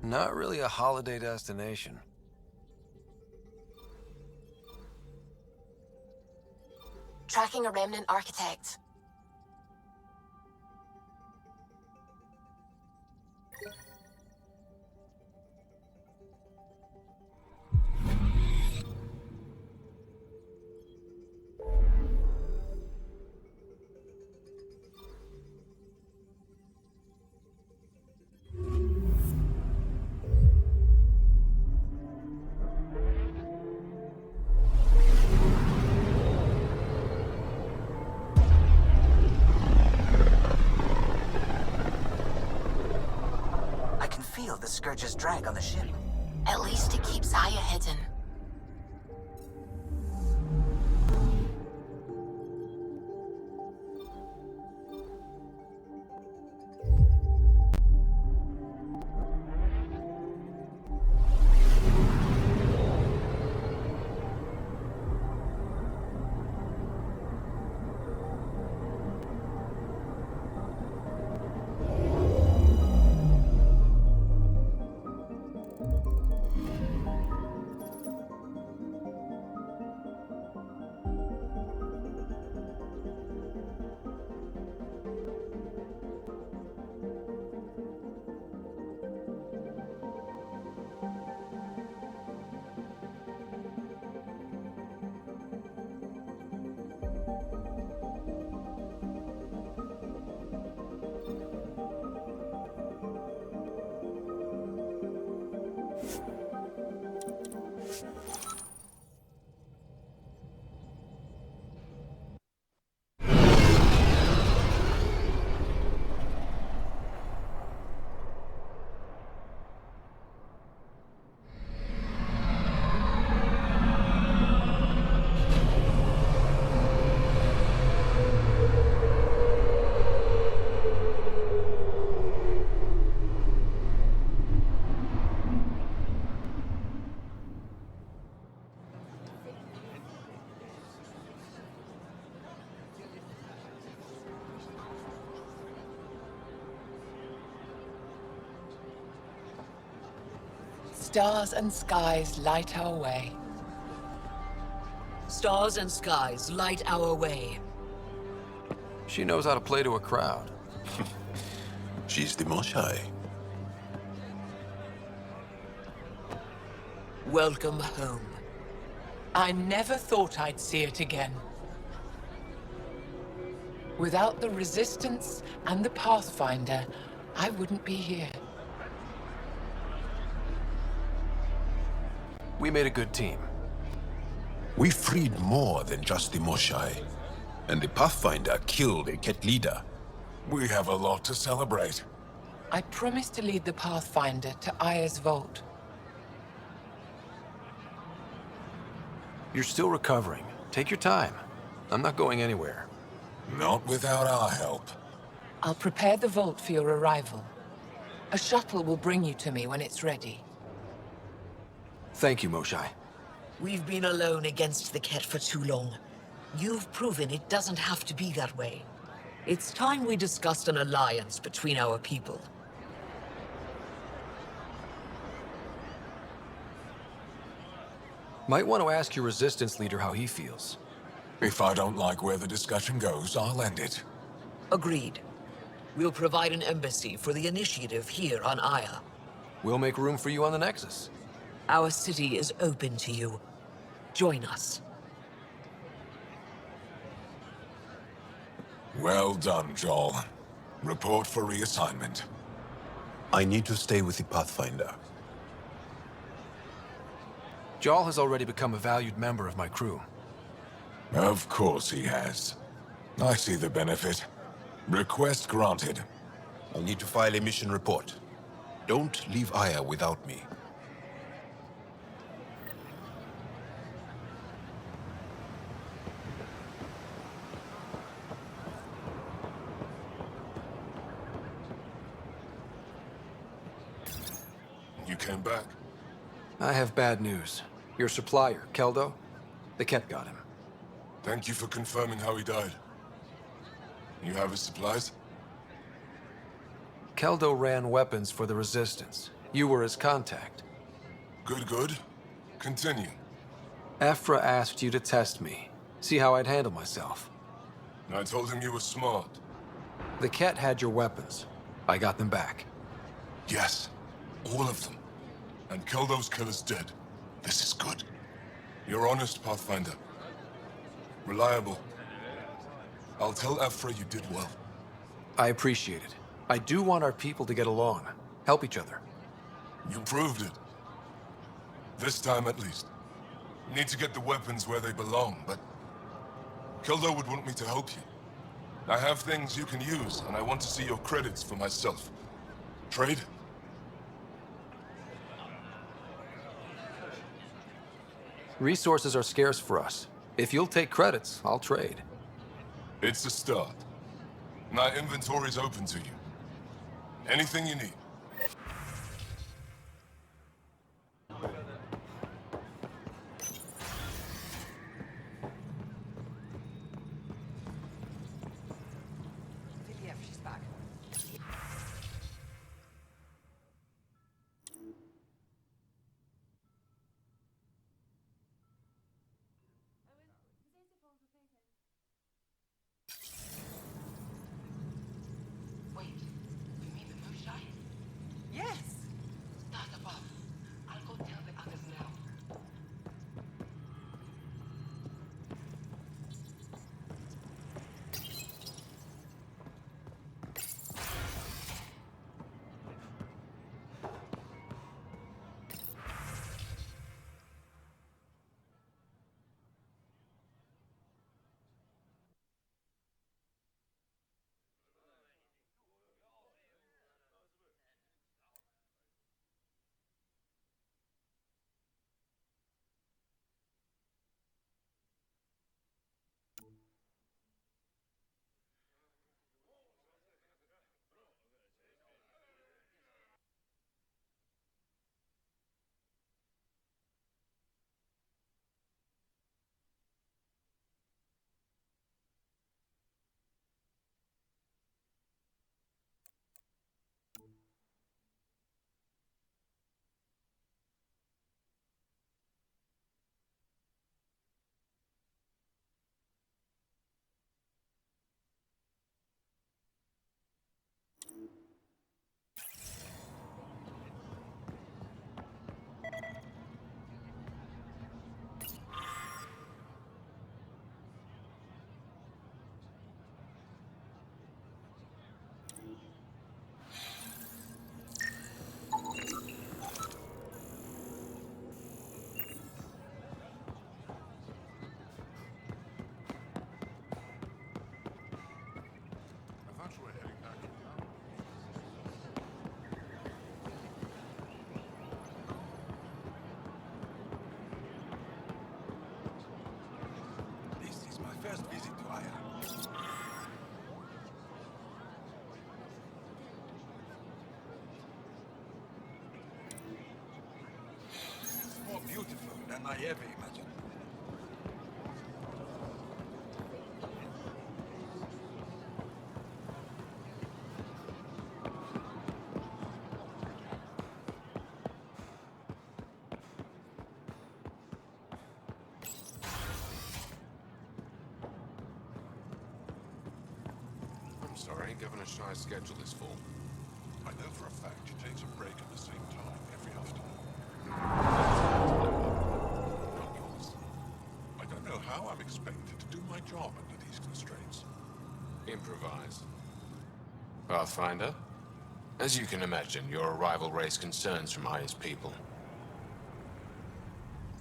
Not really a holiday destination. Tracking a remnant architect. Feel the Scourge's drag on the ship. At least it keeps Aya hidden. Stars and skies light our way. Stars and skies light our way. She knows how to play to a crowd. She's the Moshai. Welcome home. I never thought I'd see it again. Without the Resistance and the Pathfinder, I wouldn't be here. We made a good team. We freed more than just the Moshai. And the Pathfinder killed a Ket leader. We have a lot to celebrate. I promised to lead the Pathfinder to Aya's vault. You're still recovering. Take your time. I'm not going anywhere. Not without our help. I'll prepare the vault for your arrival. A shuttle will bring you to me when it's ready. Thank you, Moshai. We've been alone against the Ket for too long. You've proven it doesn't have to be that way. It's time we discussed an alliance between our people. Might want to ask your Resistance leader how he feels. If I don't like where the discussion goes, I'll end it. Agreed. We'll provide an embassy for the initiative here on Aya. We'll make room for you on the Nexus. Our city is open to you. Join us. Well done, Joel. Report for reassignment. I need to stay with the Pathfinder. Jarl has already become a valued member of my crew. Of course he has. I see the benefit. Request granted. I'll need to file a mission report. Don't leave Aya without me. You came back? I have bad news. Your supplier, Keldo, the Ket got him. Thank you for confirming how he died. You have his supplies? Keldo ran weapons for the Resistance, You were his contact. Good, good. Continue. Ephra asked you to test me, see how I'd handle myself. I told him you were smart. The Ket had your weapons. I got them back. Yes, all of them. And kill those killers dead. This is good. You're honest, Pathfinder. Reliable. I'll tell Ephra you did well. I appreciate it. I do want our people to get along, help each other. You proved it. This time at least. Need to get the weapons where they belong, but... Kildo would want me to help you. I have things you can use, and I want to see your credits for myself. Trade? Resources are scarce for us. If you'll take credits, I'll trade. It's a start. My inventory's open to you. Anything you need. Wait, you mean the moonshine? Yes. Start above. I'll go tell the others now. This is my first visit to Ireland. It's more beautiful than I ever imagined. I'm sorry, Governor Shy's schedule is full. I know for a fact she takes a break at the same time every afternoon. Not yours. I don't know how I'm expected to do my job under these constraints. Improvise. Pathfinder? As you can imagine, your arrival raised concerns from Aya's people.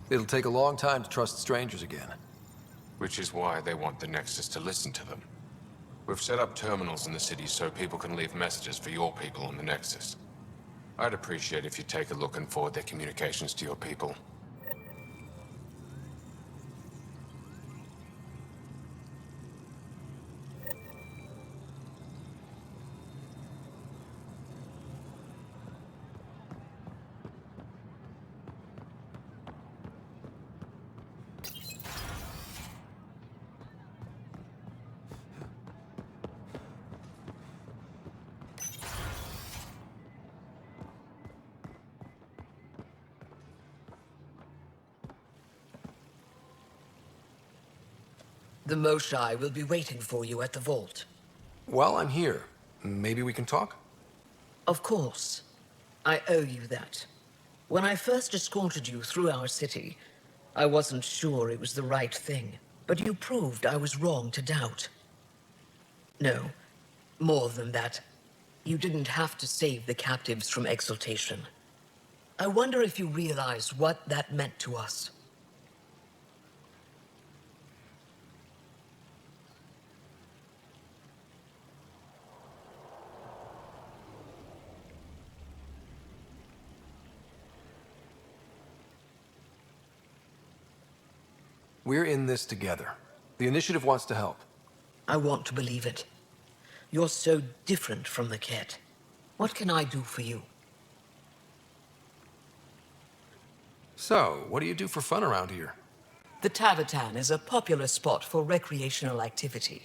It'll take a long time to trust strangers again. Which is why they want the Nexus to listen to them. We've set up terminals in the city so people can leave messages for your people on the Nexus. I'd appreciate if you take a look and forward their communications to your people. The Moshai will be waiting for you at the vault. While I'm here, maybe we can talk? Of course. I owe you that. When I first escorted you through our city, I wasn't sure it was the right thing, but you proved I was wrong to doubt. No, more than that. You didn't have to save the captives from exaltation. I wonder if you realize what that meant to us. We're in this together. The initiative wants to help. I want to believe it. You're so different from the Ket. What can I do for you? So, what do you do for fun around here? The Tavatan is a popular spot for recreational activity.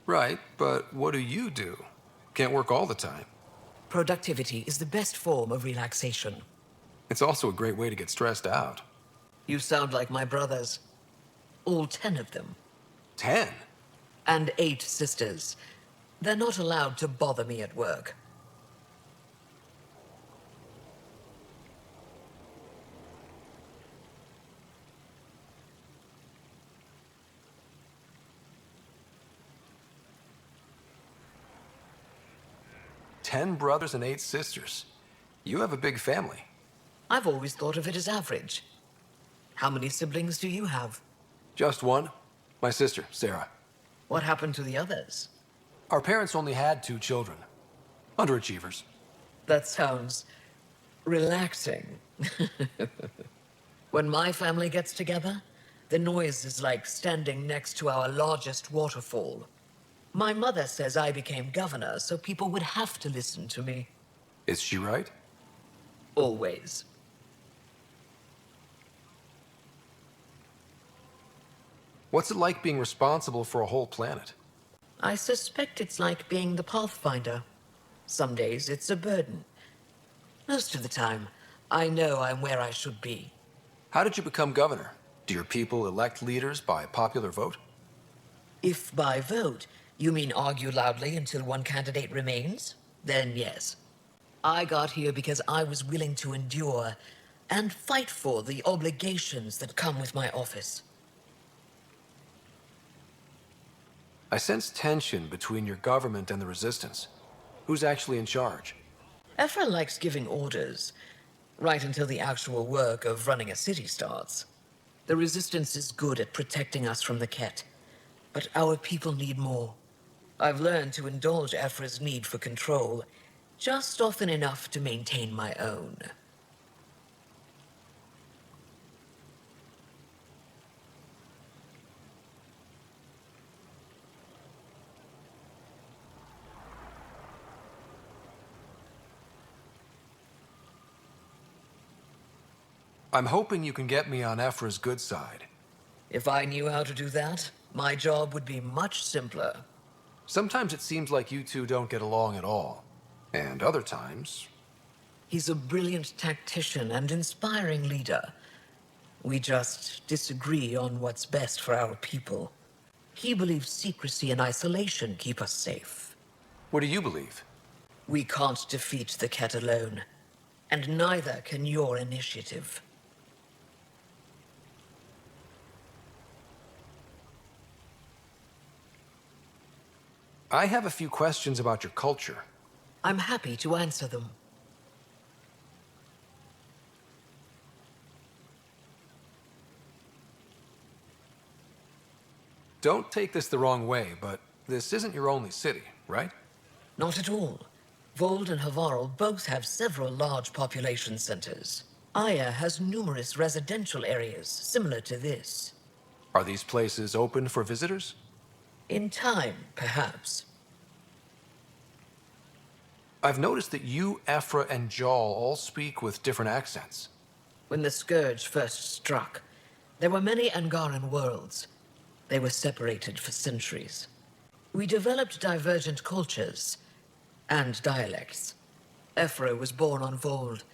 Right, but what do you do? Can't work all the time. Productivity is the best form of relaxation. It's also a great way to get stressed out. You sound like my brothers. All 10 of them. 10? And 8 sisters. They're not allowed to bother me at work. Ten brothers and 8 sisters. You have a big family. I've always thought of it as average. How many siblings do you have? Just one. My sister, Sarah. What happened to the others? Our parents only had 2 children. Underachievers. That sounds relaxing. When my family gets together, the noise is like standing next to our largest waterfall. My mother says I became governor, so people would have to listen to me. Is she right? Always. What's it like being responsible for a whole planet? I suspect it's like being the Pathfinder. Some days it's a burden. Most of the time, I know I'm where I should be. How did you become governor? Do your people elect leaders by popular vote? If by vote, you mean argue loudly until one candidate remains? Then yes. I got here because I was willing to endure and fight for the obligations that come with my office. I sense tension between your government and the resistance. Who's actually in charge? Ephra likes giving orders, right until the actual work of running a city starts. The resistance is good at protecting us from the Ket, but our people need more. I've learned to indulge Ephra's need for control, just often enough to maintain my own. I'm hoping you can get me on Ephra's good side. If I knew how to do that, my job would be much simpler. Sometimes it seems like you two don't get along at all. And other times... He's a brilliant tactician and inspiring leader. We just disagree on what's best for our people. He believes secrecy and isolation keep us safe. What do you believe? We can't defeat the Ket alone, and neither can your initiative. I have a few questions about your culture. I'm happy to answer them. Don't take this the wrong way, but this isn't your only city, right? Not at all. Vold and Havarl both have several large population centers. Aya has numerous residential areas similar to this. Are these places open for visitors? In time, perhaps. I've noticed that you, Ephra, and Jal all speak with different accents. When the Scourge first struck, there were many Angaran worlds. They were separated for centuries. We developed divergent cultures and dialects. Ephra was born on Vold,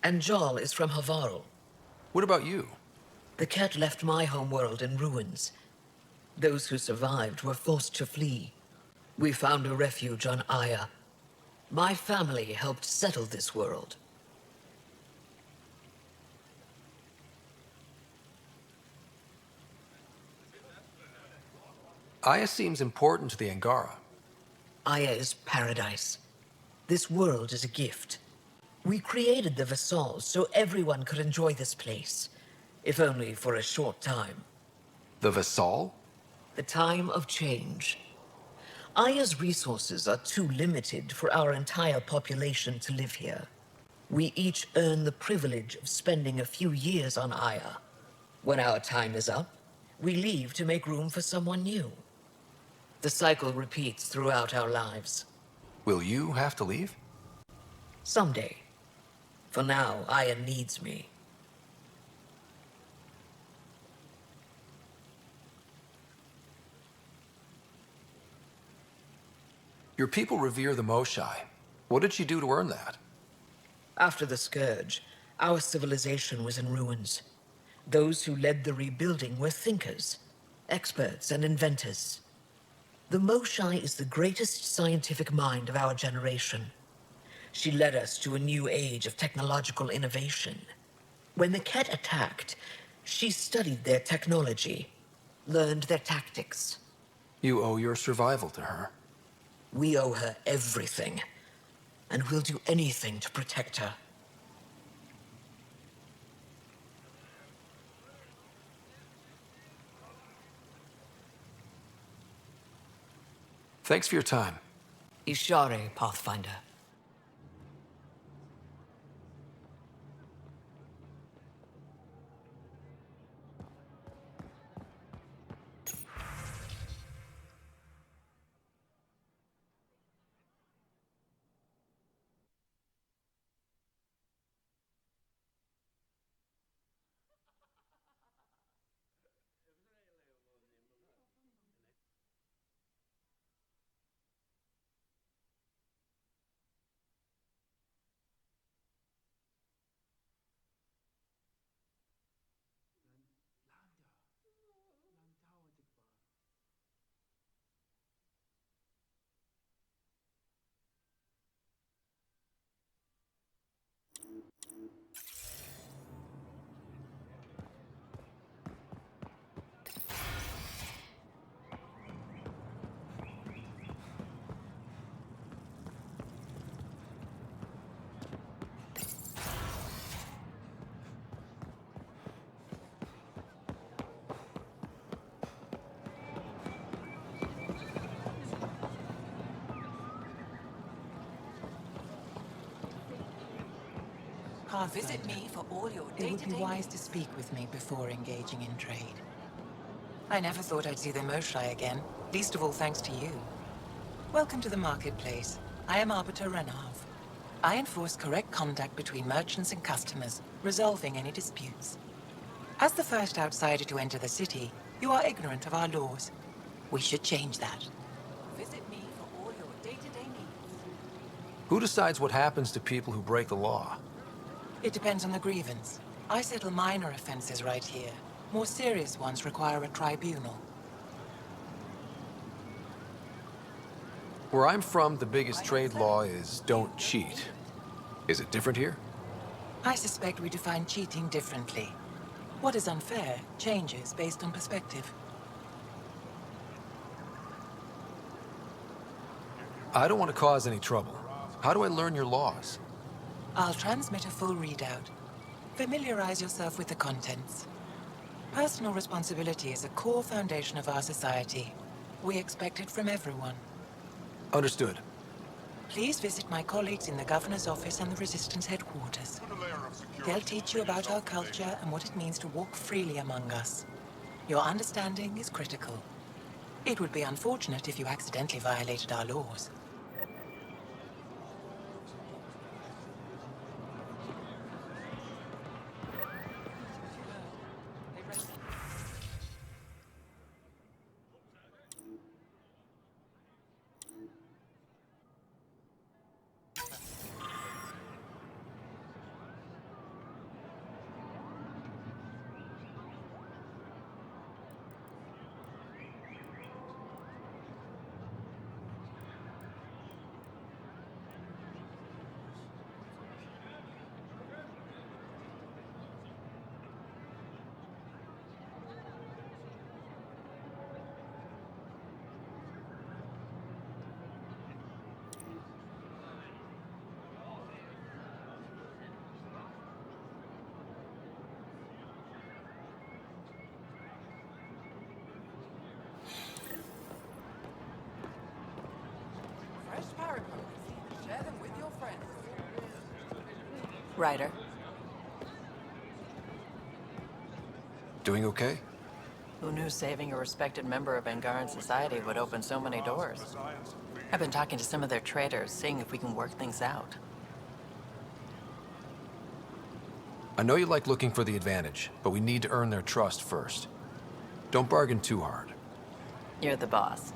and Jal is from Havarl. What about you? The Ket left my homeworld in ruins. Those who survived were forced to flee. We found a refuge on Aya. My family helped settle this world. Aya seems important to the Angara. Aya is paradise. This world is a gift. We created the Vassals so everyone could enjoy this place, if only for a short time. The Vassal? The time of change. Aya's resources are too limited for our entire population to live here. We each earn the privilege of spending a few years on Aya. When our time is up, we leave to make room for someone new. The cycle repeats throughout our lives. Will you have to leave? Someday. For now, Aya needs me. Your people revere the Moshai. What did she do to earn that? After the Scourge, our civilization was in ruins. Those who led the rebuilding were thinkers, experts, and inventors. The Moshai is the greatest scientific mind of our generation. She led us to a new age of technological innovation. When the Ket attacked, she studied their technology, learned their tactics. You owe your survival to her. We owe her everything, and we'll do anything to protect her. Thanks for your time. Ishare, Pathfinder. Visit me for all your day-to-day. It would be wise to speak with me before engaging in trade. I never thought I'd see the Moshai again, least of all thanks to you. Welcome to the marketplace. I am Arbiter Renav. I enforce correct conduct between merchants and customers, resolving any disputes. As the first outsider to enter the city, you are ignorant of our laws. We should change that. Visit me for all your day-to-day needs. Who decides what happens to people who break the law? It depends on the grievance. I settle minor offenses right here. More serious ones require a tribunal. Where I'm from, the biggest trade law is don't cheat. Is it different here? I suspect we define cheating differently. What is unfair changes based on perspective. I don't want to cause any trouble. How do I learn your laws? I'll transmit a full readout. Familiarize yourself with the contents. Personal responsibility is a core foundation of our society. We expect it from everyone. Understood. Please visit my colleagues in the Governor's office and the Resistance headquarters. They'll teach you about our culture and what it means to walk freely among us. Your understanding is critical. It would be unfortunate if you accidentally violated our laws. Share them with your friends. Ryder, Doing okay? who knew saving a respected member of Angaran society would open so many doors? I've been talking to some of their traders, seeing if we can work things out. I know you like looking for the advantage, but we need to earn their trust first. Don't bargain too hard. You're the boss.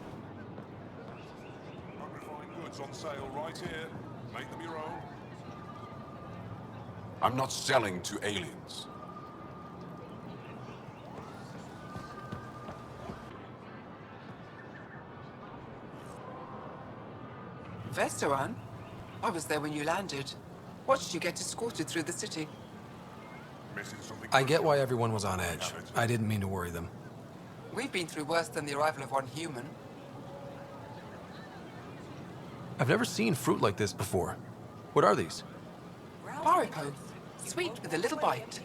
Unrefined goods on sale right here. Make them your own. I'm not selling to aliens. Vesteran? I was there when you landed. Watched you get escorted through the city. Missing something I get why everyone was on edge. I didn't mean to worry them. We've been through worse than the arrival of one human. I've never seen fruit like this before. What are these? Paripo. Sweet with a little bite.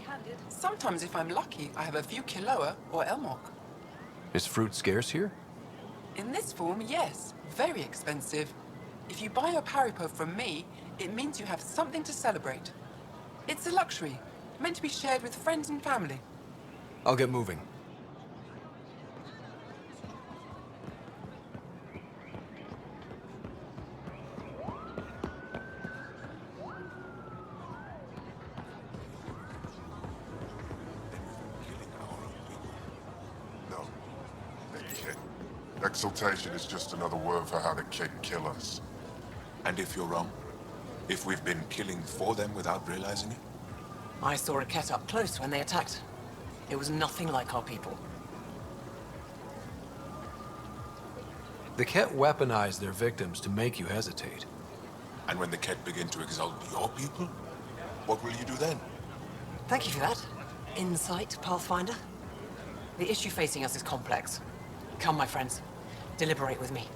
Sometimes if I'm lucky, I have a few kiloa or elmok. Is fruit scarce here? In this form, yes. Very expensive. If you buy a paripo from me, it means you have something to celebrate. It's a luxury, meant to be shared with friends and family. I'll get moving. No. They can't. Exaltation is just another word for how they can kill us. And if you're wrong? If we've been killing for them without realizing it? I saw a cat up close when they attacked. It was nothing like our people. The Ket weaponize their victims to make you hesitate. And when the Ket begin to exalt your people, what will you do then? Thank you for that. Insight, Pathfinder. The issue facing us is complex. Come, my friends. Deliberate with me.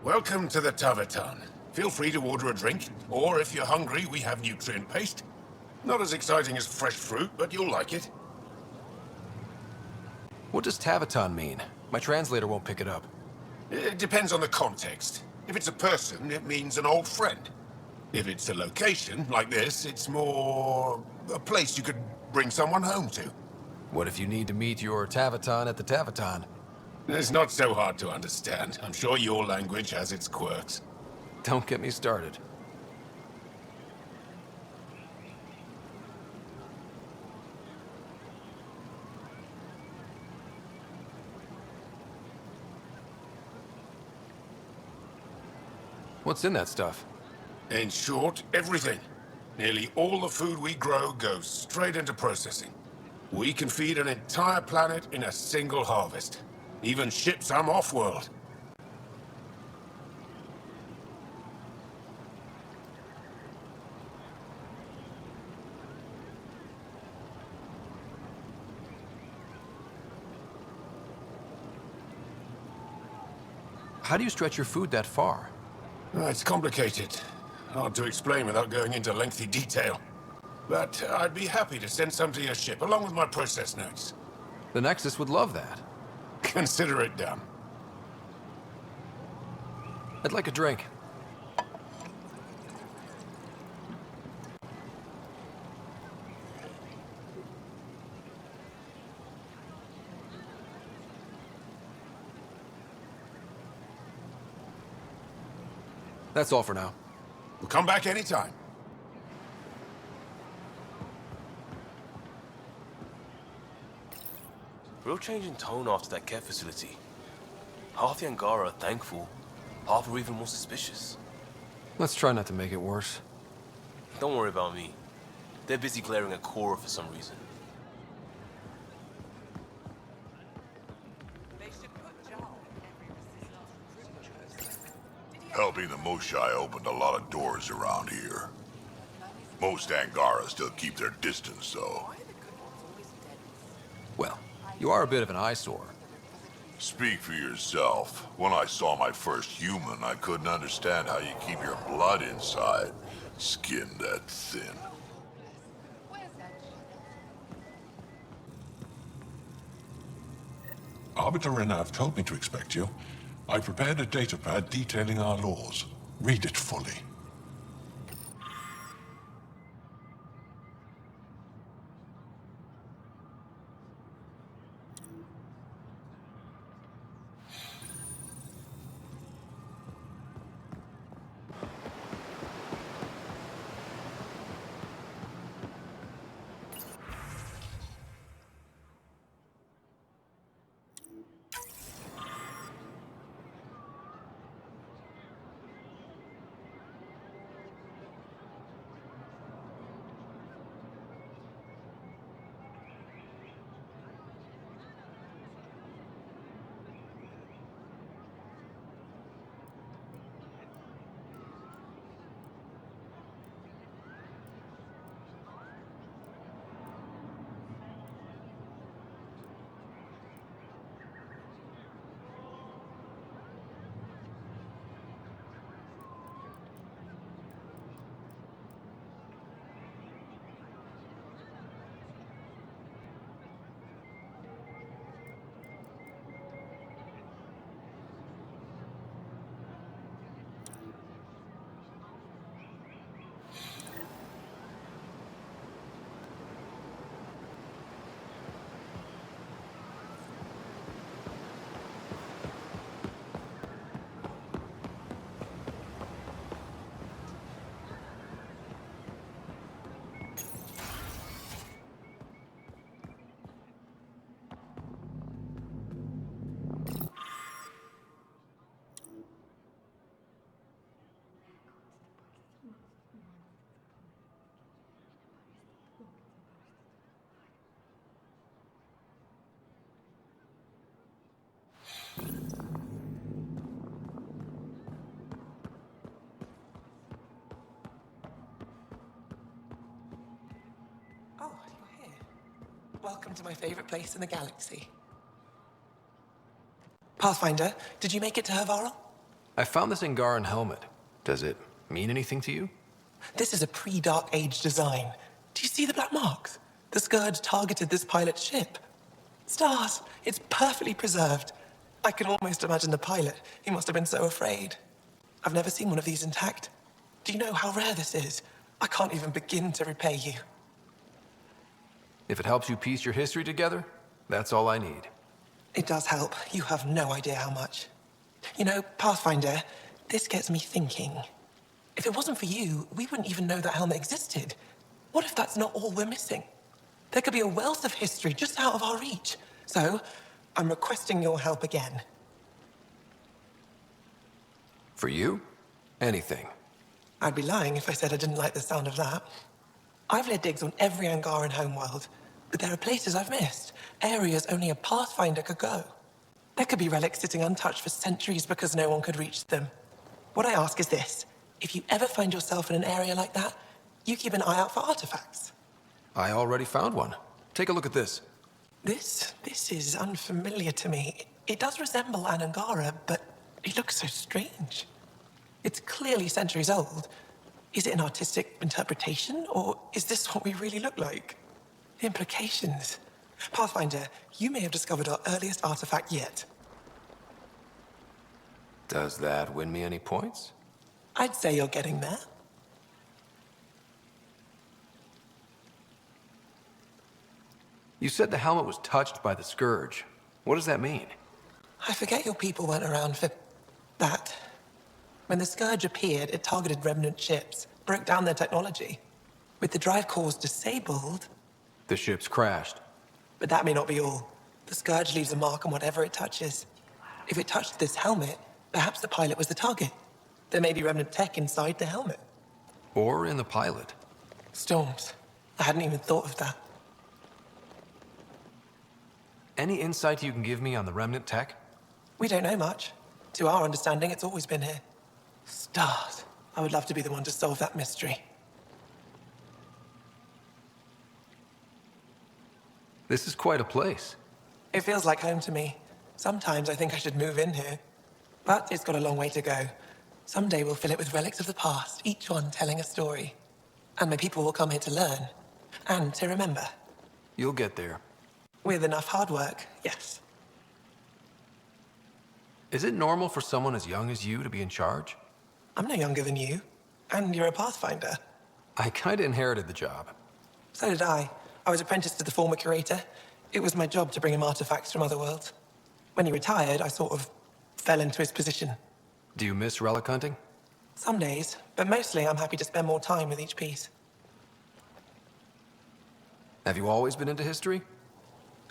Welcome to the Tavertan. Feel free to order a drink, or if you're hungry, we have nutrient paste. Not as exciting as fresh fruit, but you'll like it. What does Taviton mean? My translator won't pick it up. It depends on the context. If it's a person, it means an old friend. If it's a location, like this, it's more a place you could bring someone home to. What if you need to meet your Taviton at the Taviton? It's not so hard to understand. I'm sure your language has its quirks. Don't get me started. What's in that stuff? In short, everything. Nearly all the food we grow goes straight into processing. We can feed an entire planet in a single harvest. Even ship some off-world. How do you stretch your food that far? It's complicated. Hard to explain without going into lengthy detail. But I'd be happy to send some to your ship, along with my process notes. The Nexus would love that. Consider it done. I'd like a drink. That's all for now. We'll come back anytime. Real change in tone after that care facility. Half the Angara are thankful, half are even more suspicious. Let's try not to make it worse. Don't worry about me. They're busy glaring at Cora for some reason. Helping the Moshai opened a lot of doors around here. Most Angara still keep their distance, though. Well, you are a bit of an eyesore. Speak for yourself. When I saw my first human, I couldn't understand how you keep your blood inside. Skin that thin. Arbiter Renav told me to expect you. I prepared a datapad detailing our laws. Read it fully. Oh, you're here. Welcome to my favorite place in the galaxy. Pathfinder, did you make it to Hervarl? I found this Angaran helmet. Does it mean anything to you? This is a pre-Dark Age design. Do you see the black marks? The Scourge targeted this pilot's ship. Stars, it's perfectly preserved. I can almost imagine the pilot. He must have been so afraid. I've never seen one of these intact. Do you know how rare this is? I can't even begin to repay you. If it helps you piece your history together, that's all I need. It does help. You have no idea how much. You know, Pathfinder, this gets me thinking. If it wasn't for you, we wouldn't even know that helmet existed. What if that's not all we're missing? There could be a wealth of history just out of our reach. So, I'm requesting your help again. For you? Anything. I'd be lying if I said I didn't like the sound of that. I've led digs on every Angaran homeworld, but there are places I've missed, areas only a Pathfinder could go. There could be relics sitting untouched for centuries because no one could reach them. What I ask is this: if you ever find yourself in an area like that, you keep an eye out for artifacts. I already found one. Take a look at this. This is unfamiliar to me. It does resemble an Angara, but it looks so strange. It's clearly centuries old. Is it an artistic interpretation, or is this what we really look like? The implications. Pathfinder, you may have discovered our earliest artifact yet. Does that win me any points? I'd say you're getting there. You said the helmet was touched by the Scourge. What does that mean? I forget your people weren't around for that. When the Scourge appeared, it targeted remnant ships, broke down their technology. With the drive cores disabled... The ships crashed. But that may not be all. The Scourge leaves a mark on whatever it touches. If it touched this helmet, perhaps the pilot was the target. There may be remnant tech inside the helmet. Or in the pilot. Storms. I hadn't even thought of that. Any insight you can give me on the remnant tech? We don't know much. To our understanding, it's always been here. Stars. I would love to be the one to solve that mystery. This is quite a place. It feels like home to me. Sometimes I think I should move in here. But it's got a long way to go. Someday we'll fill it with relics of the past, each one telling a story. And my people will come here to learn. And to remember. You'll get there. With enough hard work, yes. Is it normal for someone as young as you to be in charge? I'm no younger than you. And you're a Pathfinder. I kinda inherited the job. So did I. I was apprenticed to the former curator. It was my job to bring him artifacts from other worlds. When he retired, I sort of fell into his position. Do you miss relic hunting? Some days, but mostly I'm happy to spend more time with each piece. Have you always been into history?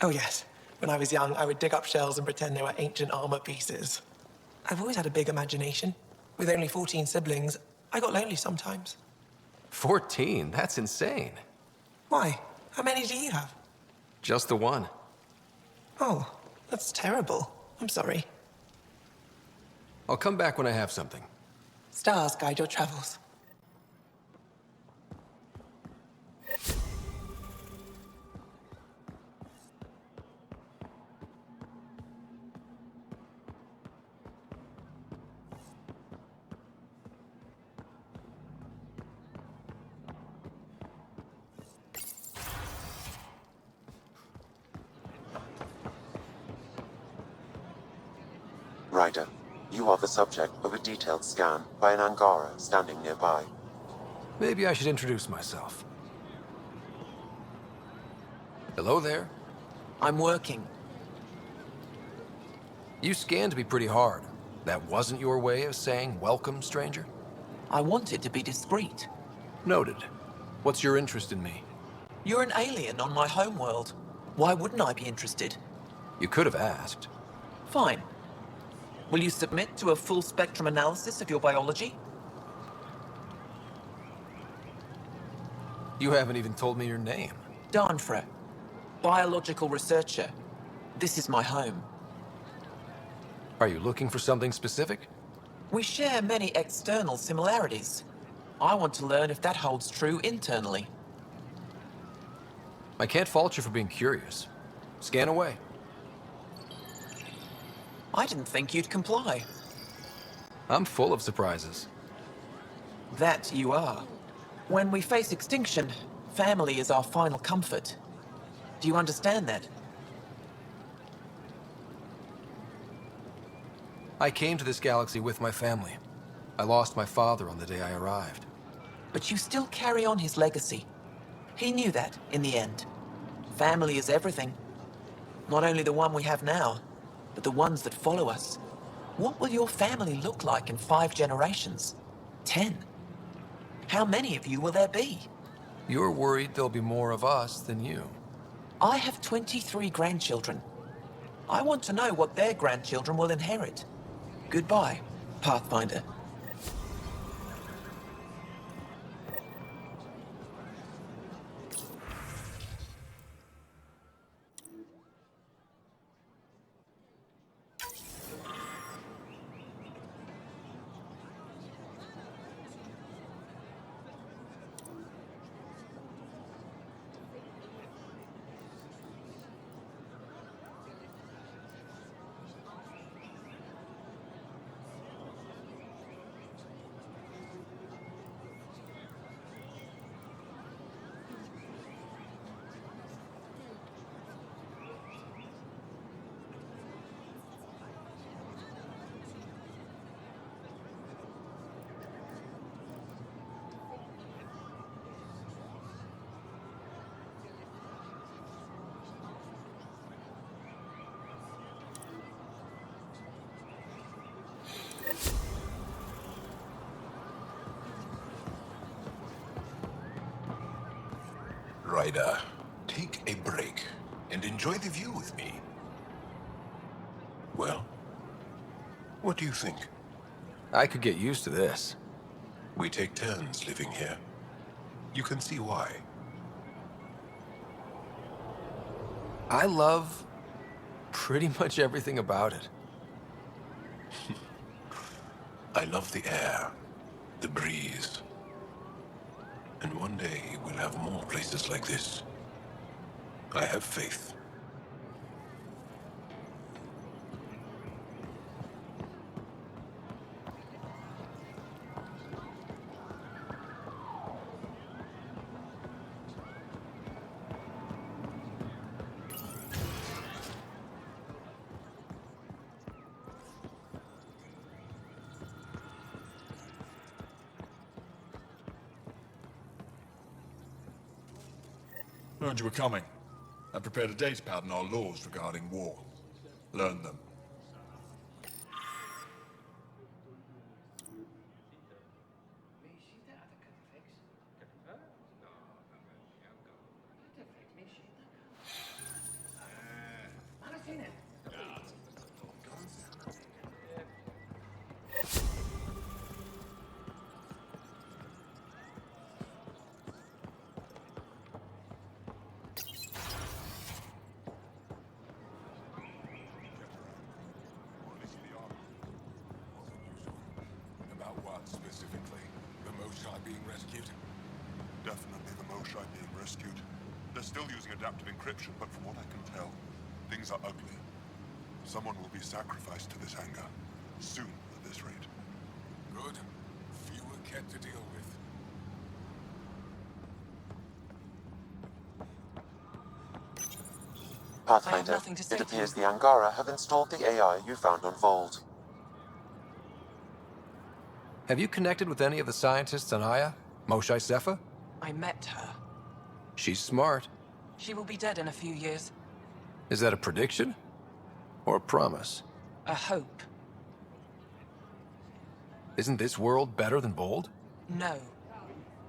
Oh yes. When I was young, I would dig up shells and pretend they were ancient armor pieces. I've always had a big imagination. With only 14 siblings, I got lonely sometimes. 14? That's insane. Why? How many do you have? Just the one. Oh, that's terrible. I'm sorry. I'll come back when I have something. Stars guide your travels. Ryder, you are the subject of a detailed scan by an Angara standing nearby. Maybe I should introduce myself. Hello there. I'm working. You scanned me pretty hard. That wasn't your way of saying welcome, stranger? I wanted to be discreet. Noted. What's your interest in me? You're an alien on my homeworld. Why wouldn't I be interested? You could have asked. Fine. Will you submit to a full spectrum analysis of your biology? You haven't even told me your name. Darnfra. Biological researcher. This is my home. Are you looking for something specific? We share many external similarities. I want to learn if that holds true internally. I can't fault you for being curious. Scan away. I didn't think you'd comply. I'm full of surprises. That you are. When we face extinction, family is our final comfort. Do you understand that? I came to this galaxy with my family. I lost my father on the day I arrived. But you still carry on his legacy. He knew that, in the end. Family is everything. Not only the one we have now, but the ones that follow us. What will your family look like in 5 generations? 10? How many of you will there be? You're worried there'll be more of us than you. I have 23 grandchildren. I want to know what their grandchildren will inherit. Goodbye, Pathfinder. Ryder, take a break and enjoy the view with me. Well, what do you think? I could get used to this. We take turns living here. You can see why. I love pretty much everything about it. I love the air, the breeze. And one day we'll have more places like this. I have faith. Heard you were coming. I prepared a datapad on our laws regarding war. Learn them. About what specifically? The Moshae being rescued? Definitely the Moshae being rescued. They're still using adaptive encryption, but from what I can tell, things are ugly. Someone will be sacrificed to this anger. Soon, at this rate. Good. Fewer Ket to deal with. Pathfinder, nothing to say it to appears you. the Angara have installed the AI you found on Vold. Have you connected with any of the scientists on Aya? Moshae Sepha? I met her. She's smart. She will be dead in a few years. Is that a prediction? Or a promise? A hope. Isn't this world better than Bold? No.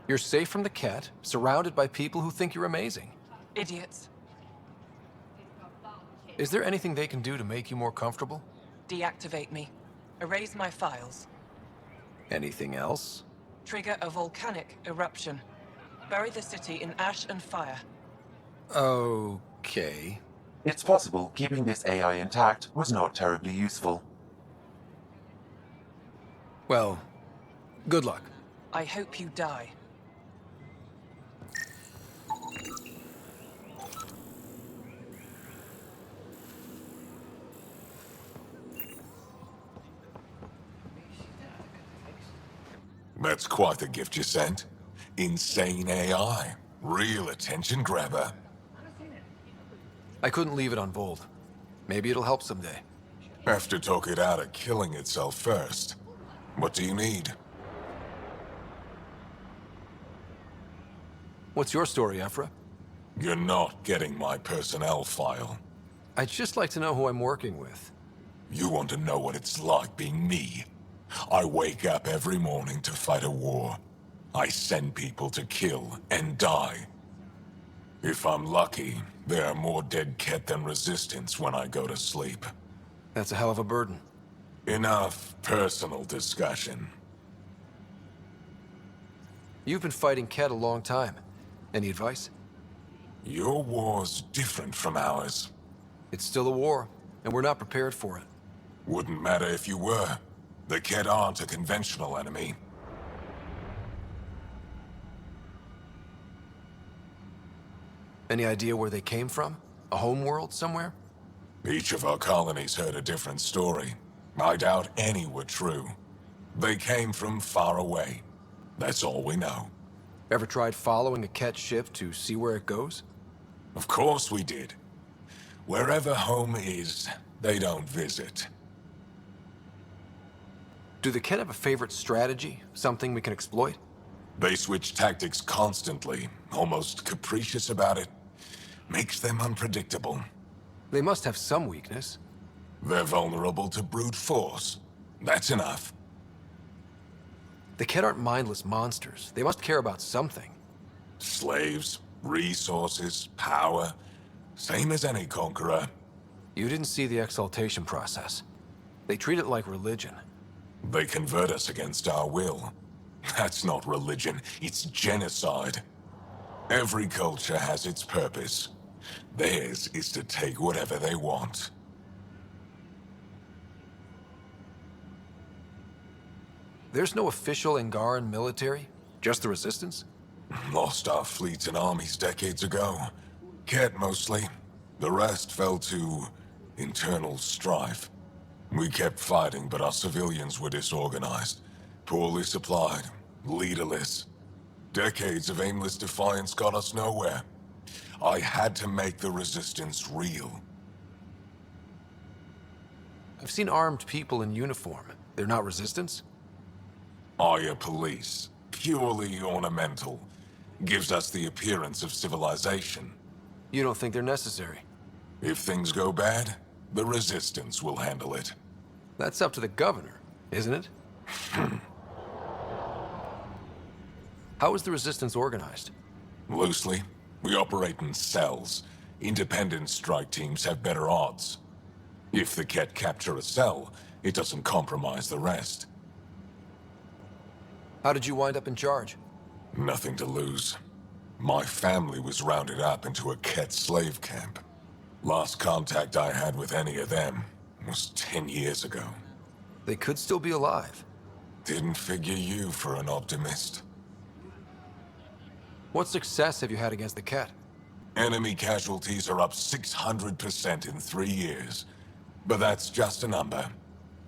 You're safe from the Ket, surrounded by people who think you're amazing. Idiots. Is there anything they can do to make you more comfortable? Deactivate me. Erase my files. Anything else? Trigger a volcanic eruption. Bury the city in ash and fire. Okay. It's possible keeping this AI intact was not terribly useful. Well, good luck. I hope you die. That's quite the gift you sent. Insane AI. Real attention grabber. I couldn't leave it on Vold. Maybe it'll help someday. Have to talk it out of killing itself first. What do you need? What's your story, Ephra? You're not getting my personnel file. I'd just like to know who I'm working with. You want to know what it's like being me? I wake up every morning to fight a war. I send people to kill and die. If I'm lucky, there are more dead Ket than resistance when I go to sleep. That's a hell of a burden. Enough personal discussion. You've been fighting Ket a long time. Any advice? Your war's different from ours. It's still a war, and we're not prepared for it. Wouldn't matter if you were. The Ket aren't a conventional enemy. Any idea where they came from? A homeworld somewhere? Each of our colonies heard a different story. I doubt any were true. They came from far away. That's all we know. Ever tried following a Ket ship to see where it goes? Of course we did. Wherever home is, they don't visit. Do the Ket have a favorite strategy? Something we can exploit? They switch tactics constantly, almost capricious about it. Makes them unpredictable. They must have some weakness. They're vulnerable to brute force. That's enough. The Ket aren't mindless monsters. They must care about something. Slaves, resources, power. Same as any conqueror. You didn't see the exaltation process. They treat it like religion. They convert us against our will. That's not religion, it's genocide. Every culture has its purpose. Theirs is to take whatever they want. There's no official Angaran military? Just the Resistance? Lost our fleets and armies decades ago. Ket mostly. The rest fell to internal strife. We kept fighting, but our civilians were disorganized, poorly supplied, leaderless. Decades of aimless defiance got us nowhere. I had to make the Resistance real. I've seen armed people in uniform. They're not Resistance? Aya police. Purely ornamental. Gives us the appearance of civilization. You don't think they're necessary? If things go bad, the Resistance will handle it. That's up to the governor, isn't it? How is the Resistance organized? Loosely, we operate in cells. Independent strike teams have better odds. If the Ket capture a cell, it doesn't compromise the rest. How did you wind up in charge? Nothing to lose. My family was rounded up into a Ket slave camp. Last contact I had with any of them was 10 years ago. They could still be alive. Didn't figure you for an optimist. What success have you had against the Ket? Enemy casualties are up 600% in 3 years. But that's just a number.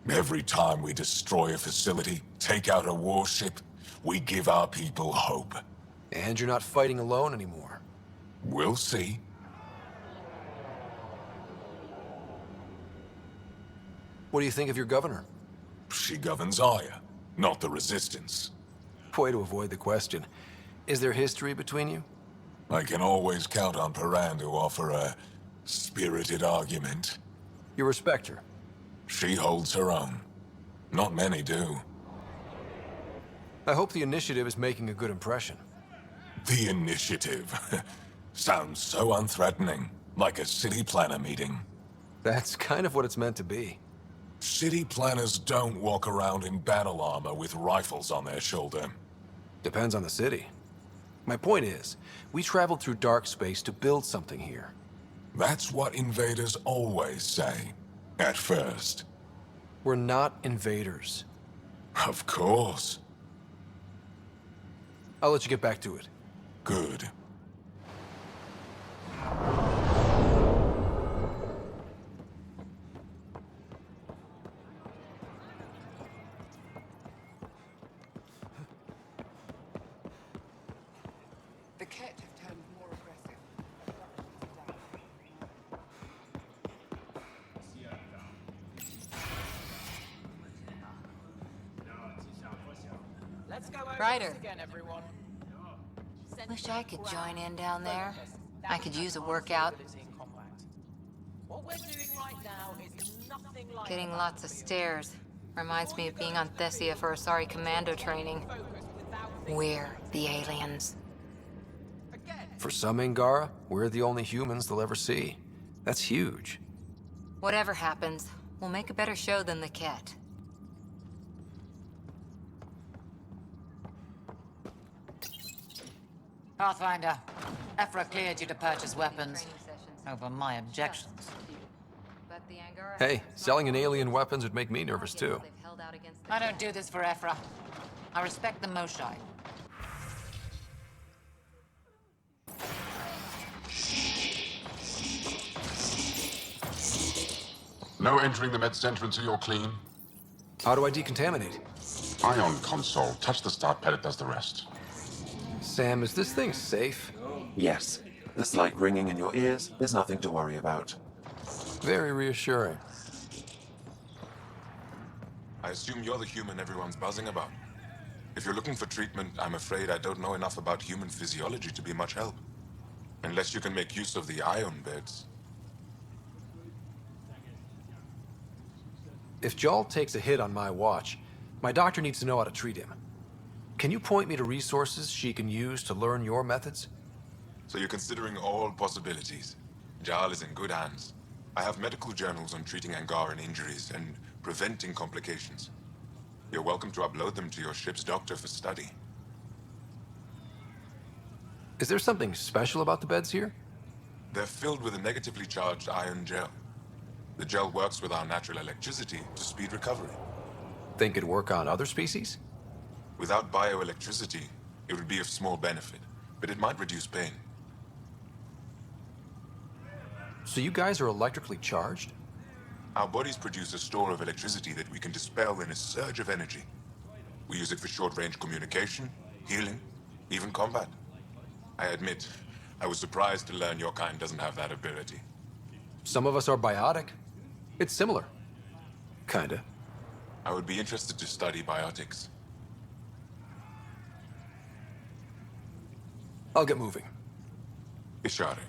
Every time we destroy a facility, take out a warship, we give our people hope. And you're not fighting alone anymore. We'll see. What do you think of your governor? She governs Aya, not the Resistance. Way to avoid the question. Is there history between you? I can always count on Paran to offer a spirited argument. You respect her? She holds her own. Not many do. I hope the initiative is making a good impression. The initiative? Sounds so unthreatening, like a city planner meeting. That's kind of what it's meant to be. City planners don't walk around in battle armor with rifles on their shoulder. Depends on the city. My point is, we traveled through dark space to build something here. That's what invaders always say. At first. We're not invaders. Of course. I'll let you get back to it. Good. The Ket have turned more aggressive. Let's go over Ryder. this again, everyone. Wish I could join in down there. I could use a workout. What we're doing right now is nothing like Getting lots of stairs. Reminds me of being on Thessia for Asari commando training. We're the aliens. For some Angara, we're the only humans they'll ever see. That's huge. Whatever happens, we'll make a better show than the Ket. Pathfinder, Ephra cleared you to purchase weapons. Over my objections. Hey, selling an alien weapons would make me nervous too. I don't do this for Ephra. I respect the Moshai. No entering the med center until you're clean. How do I decontaminate? Ion console. Touch the start pad, it does the rest. Sam, is this thing safe? Yes. The slight ringing in your ears is nothing to worry about. Very reassuring. I assume you're the human everyone's buzzing about. If you're looking for treatment, I'm afraid I don't know enough about human physiology to be much help. Unless you can make use of the ion beds. If Jarl takes a hit on my watch, my doctor needs to know how to treat him. Can you point me to resources she can use to learn your methods? So you're considering all possibilities. Jarl is in good hands. I have medical journals on treating Angaran injuries and preventing complications. You're welcome to upload them to your ship's doctor for study. Is there something special about the beds here? They're filled with a negatively charged iron gel. The gel works with our natural electricity to speed recovery. Think it'd work on other species? Without bioelectricity, it would be of small benefit, but it might reduce pain. So you guys are electrically charged? Our bodies produce a store of electricity that we can dispel in a surge of energy. We use it for short-range communication, healing, even combat. I admit, I was surprised to learn your kind doesn't have that ability. Some of us are biotic. It's similar. Kinda. I would be interested to study biotics. I'll get moving. Ishari.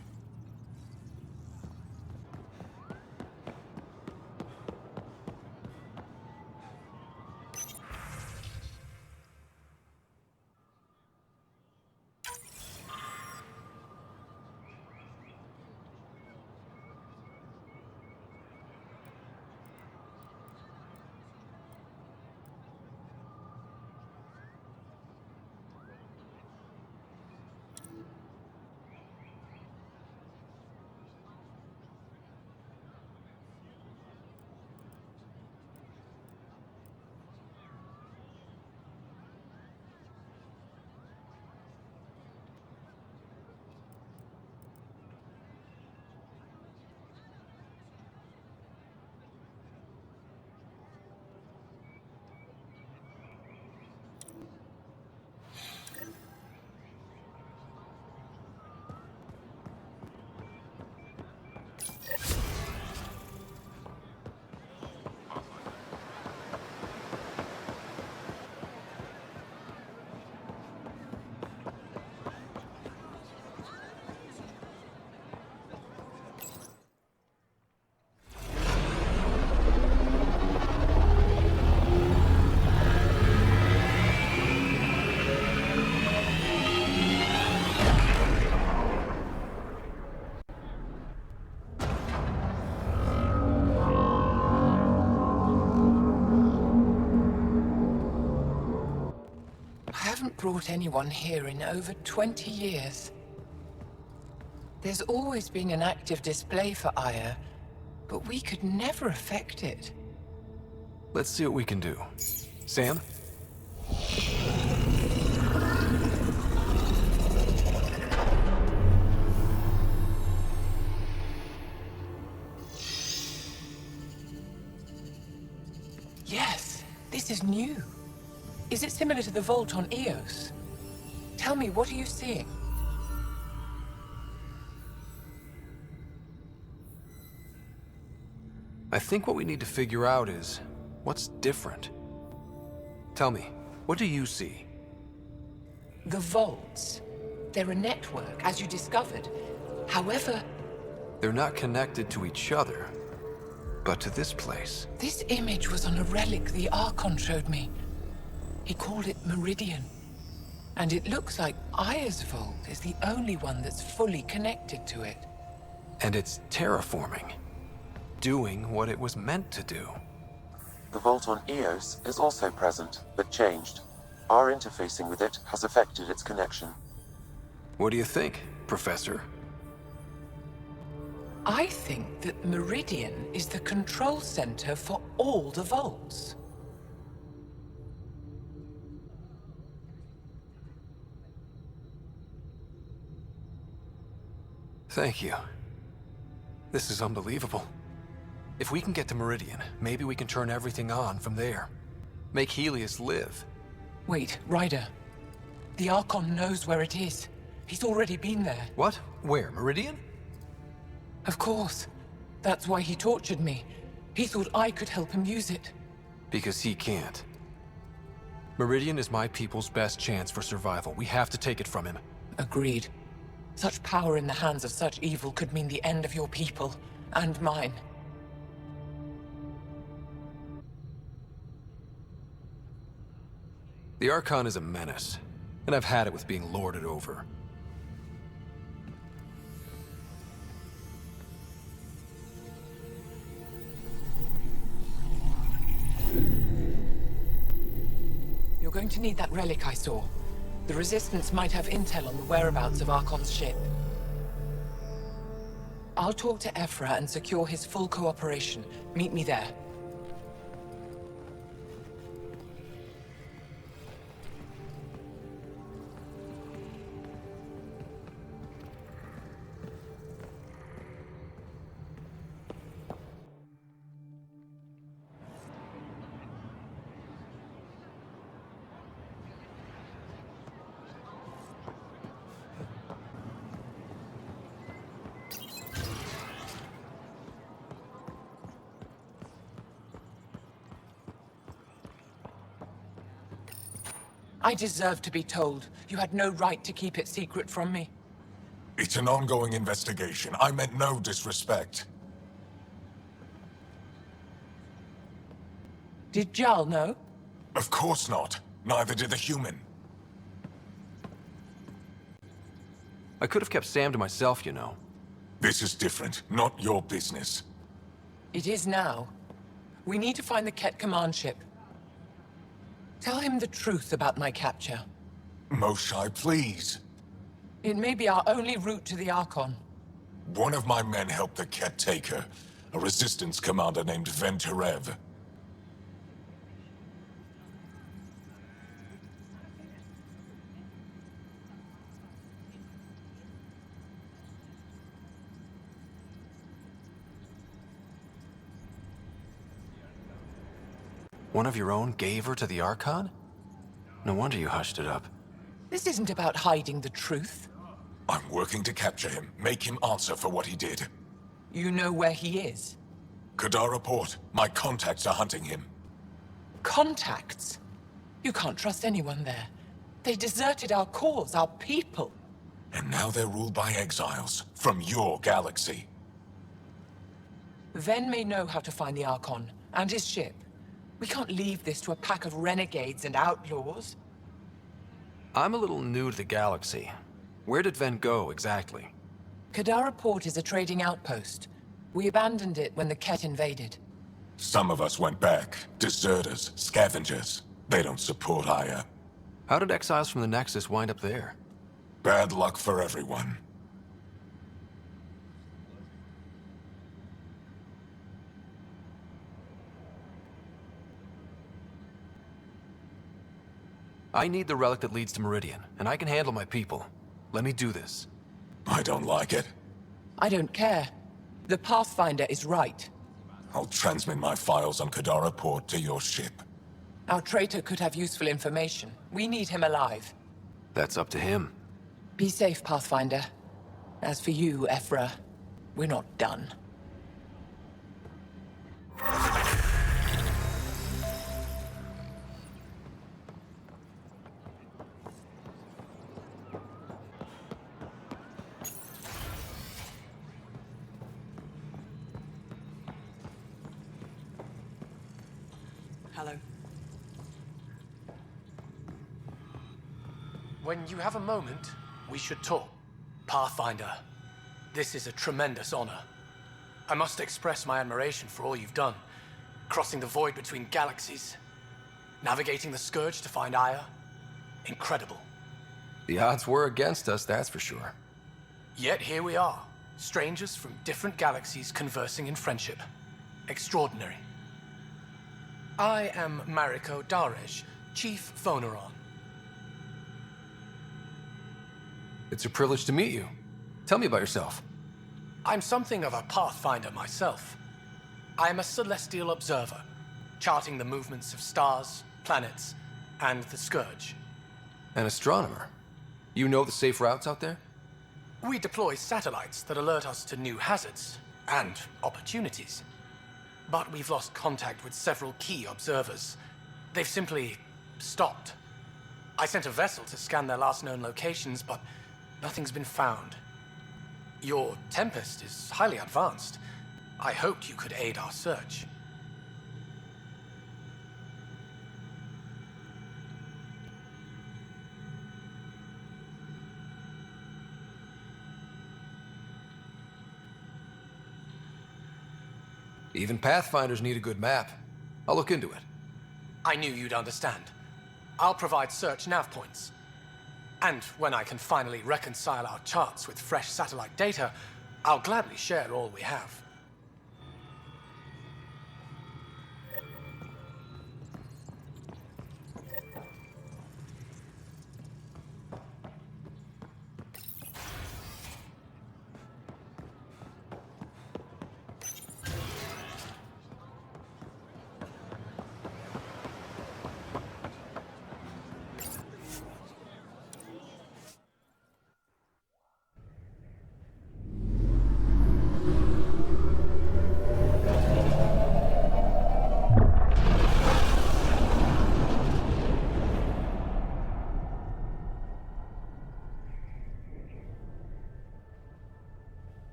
I haven't brought anyone here in over 20 years. There's always been an active display for Aya, but we could never affect it. Let's see what we can do. Sam? Yes, this is new. Is it similar to the vault on Eos? Tell me, what are you seeing? I think what we need to figure out is what's different. Tell me, what do you see? The vaults. They're a network, as you discovered. However, They're not connected to each other, but to this place. this image was on a relic the Archon showed me. He called it Meridian. And it looks like Aya's vault is the only one that's fully connected to it. And it's terraforming. Doing what it was meant to do. The vault on Eos is also present, but changed. Our interfacing with it has affected its connection. What do you think, Professor? I think that Meridian is the control center for all the vaults. Thank you. This is unbelievable. If we can get to Meridian, maybe we can turn everything on from there. Make Helios live. Wait, Ryder. The Archon knows where it is. He's already been there. What? Where? Meridian? Of course. That's why he tortured me. He thought I could help him use it. Because he can't. Meridian is my people's best chance for survival. We have to take it from him. Agreed. Such power in the hands of such evil could mean the end of your people, and mine. The Archon is a menace, and I've had it with being lorded over. You're going to need that relic I saw. The Resistance might have intel on the whereabouts of Archon's ship. I'll talk to Ephra and secure his full cooperation. Meet me there. I deserve to be told. You had no right to keep it secret from me. It's an ongoing investigation. I meant no disrespect. Did Jal know? Of course not. Neither did the human. I could have kept Sam to myself, you know. This is different. Not your business. It is now. We need to find the Ket command ship. Tell him the truth about my capture. Moshai, please. It may be our only route to the Archon. One of my men helped the Ket take her. A resistance commander named Venturev. One of your own gave her to the Archon? No wonder you hushed it up. This isn't about hiding the truth. I'm working to capture him, make him answer for what he did. You know where he is? Kadara Port. My contacts are hunting him. Contacts? You can't trust anyone there. They deserted our cause, our people. And now they're ruled by exiles from your galaxy. Ven may know how to find the Archon and his ship. We can't leave this to a pack of renegades and outlaws. I'm a little new to the galaxy. Where did Ven go, exactly? Kadara Port is a trading outpost. We abandoned it when the Ket invaded. Some of us went back. Deserters, scavengers. They don't support Aya. How did exiles from the Nexus wind up there? Bad luck for everyone. I need the relic that leads to Meridian, and I can handle my people. Let me do this. I don't like it. I don't care. The Pathfinder is right. I'll transmit my files on Kadara Port to your ship. Our traitor could have useful information. We need him alive. That's up to him. Be safe, Pathfinder. As for you, Ephra, we're not done. Hello. When you have a moment, we should talk. Pathfinder, this is a tremendous honor. I must express my admiration for all you've done. Crossing the void between galaxies. Navigating the Scourge to find Aya. Incredible. The odds were against us, that's for sure. Yet here we are. Strangers from different galaxies conversing in friendship. Extraordinary. I am Mariko Darej, Chief Phoneron. It's a privilege to meet you. Tell me about yourself. I'm something of a pathfinder myself. I am a celestial observer, charting the movements of stars, planets, and the Scourge. An astronomer. You know the safe routes out there? We deploy satellites that alert us to new hazards and opportunities. But we've lost contact with several key observers. They've simply stopped. I sent a vessel to scan their last known locations, but nothing's been found. Your Tempest is highly advanced. I hoped you could aid our search. Even Pathfinders need a good map. I'll look into it. I knew you'd understand. I'll provide search nav points. And when I can finally reconcile our charts with fresh satellite data, I'll gladly share all we have.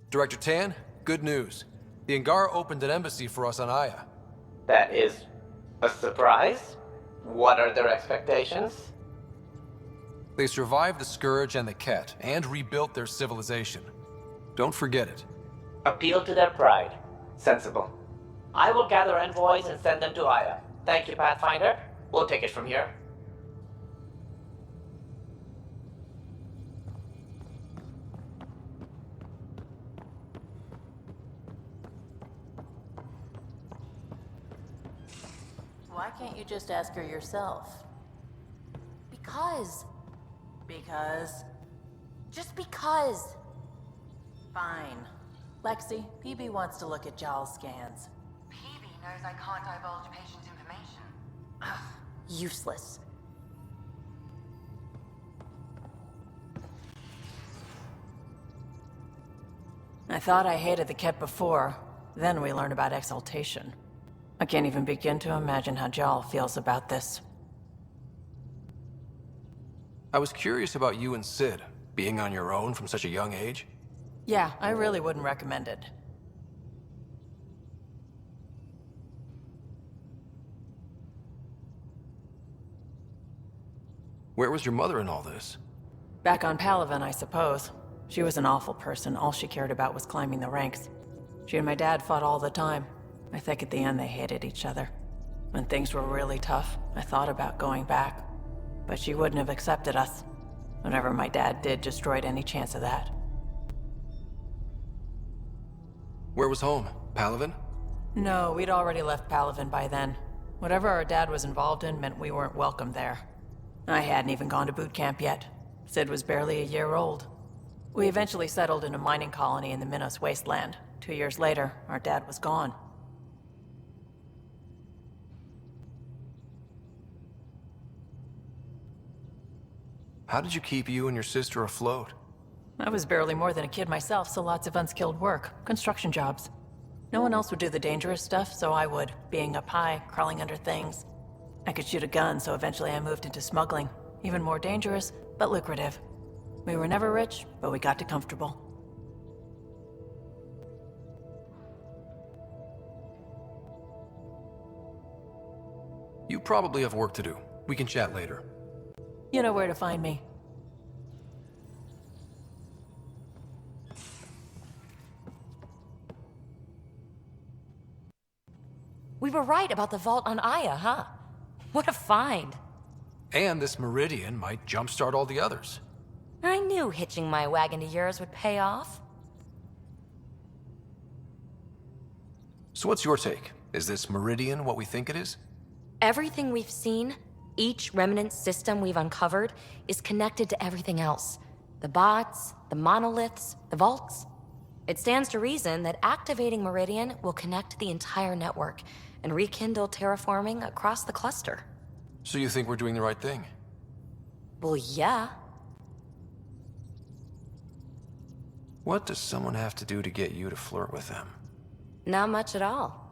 Director Tan, good news. The Angara opened an embassy for us on Aya. That is a surprise? What are their expectations? They survived the Scourge and the Ket, and rebuilt their civilization. Don't forget it. Appeal to their pride. Sensible. I will gather envoys and send them to Aya. Thank you, Pathfinder. We'll take it from here. Why can't you just ask her yourself? Because. Because? Just because. Fine. Lexi, PB wants to look at Jal's scans. PB knows I can't divulge patient's information. Useless. I thought I hated the Ket before. Then we learned about exaltation. I can't even begin to imagine how Jal feels about this. I was curious about you and Sid, being on your own from such a young age. Yeah, I really wouldn't recommend it. Where was your mother in all this? Back on Palaven, I suppose. She was an awful person. All she cared about was climbing the ranks. She and my dad fought all the time. I think at the end they hated each other. When things were really tough, I thought about going back. But she wouldn't have accepted us. Whatever my dad did destroyed any chance of that. Where was home? Palaven? No, we'd already left Palaven by then. Whatever our dad was involved in meant we weren't welcome there. I hadn't even gone to boot camp yet. Sid was barely a year old. We eventually settled in a mining colony in the Minos wasteland. 2 years later, our dad was gone. How did you keep you and your sister afloat? I was barely more than a kid myself, so lots of unskilled work. Construction jobs. No one else would do the dangerous stuff, so I would. Being up high, crawling under things. I could shoot a gun, so eventually I moved into smuggling. Even more dangerous, but lucrative. We were never rich, but we got to comfortable. You probably have work to do. We can chat later. You know where to find me. We were right about the vault on Aya, huh? What a find. And this Meridian might jumpstart all the others. I knew hitching my wagon to yours would pay off. So what's your take? Is this Meridian what we think it is? Everything we've seen, each remnant system we've uncovered, is connected to everything else. The bots, the monoliths, the vaults. It stands to reason that activating Meridian will connect the entire network and rekindle terraforming across the cluster. So you think we're doing the right thing? Well, yeah. What does someone have to do to get you to flirt with them? Not much at all.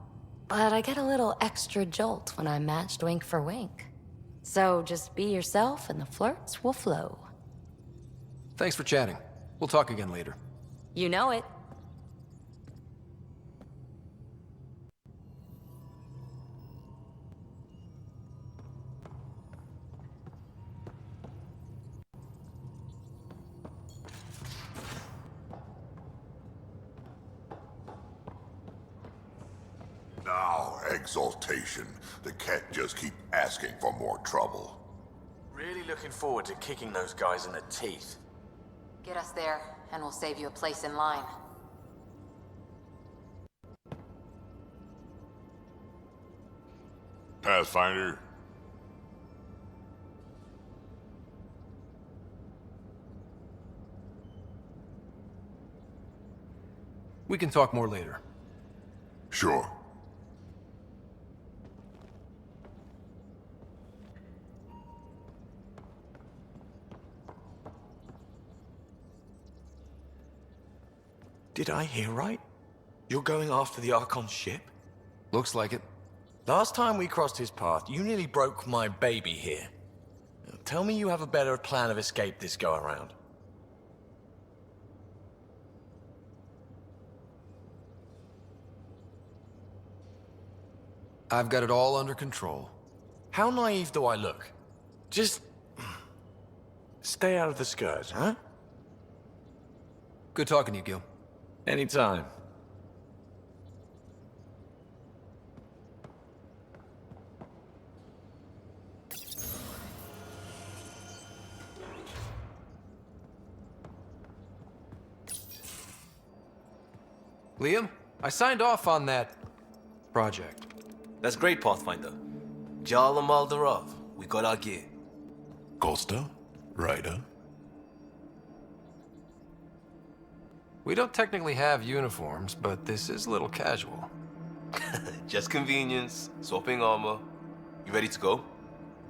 But I get a little extra jolt when I'm matched wink for wink. So just be yourself and the flirts will flow. Thanks for chatting. We'll talk again later. You know it. Now, exaltation. The Ket just keep asking for more trouble. Really looking forward to kicking those guys in the teeth. Get us there, and we'll save you a place in line. Pathfinder? We can talk more later. Sure. Did I hear right? You're going after the Archon's ship? Looks like it. Last time we crossed his path, you nearly broke my baby here. Now, tell me you have a better plan of escape this go-around. I've got it all under control. How naive do I look? Just... stay out of the skirt, huh? Good talking to you, Gil. Anytime. Liam, I signed off on that project. That's great, Pathfinder. Jarl and Maldarov, we got our gear. Costa? Ryder? We don't technically have uniforms, but this is a little casual. Just convenience, swapping armor. You ready to go?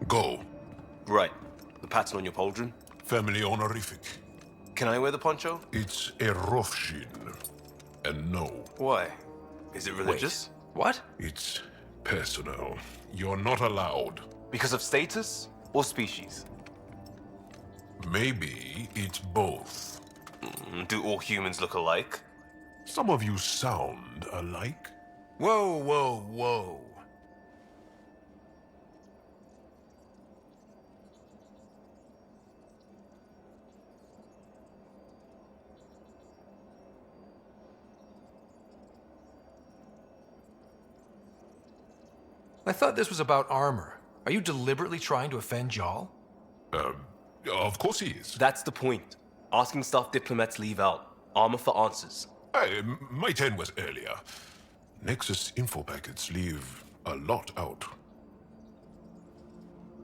Go. Right. The pattern on your pauldron? Family honorific. Can I wear the poncho? It's a Rofshin. And no. Why? Is it religious? What? It's personal. You're not allowed. Because of status or species? Maybe it's both. Do all humans look alike? Some of you sound alike. Whoa, whoa, whoa. I thought this was about armor. Are you deliberately trying to offend Jarl? Of course he is. That's the point. Asking stuff diplomats leave out. Armor for answers. My turn was earlier. Nexus info packets leave a lot out.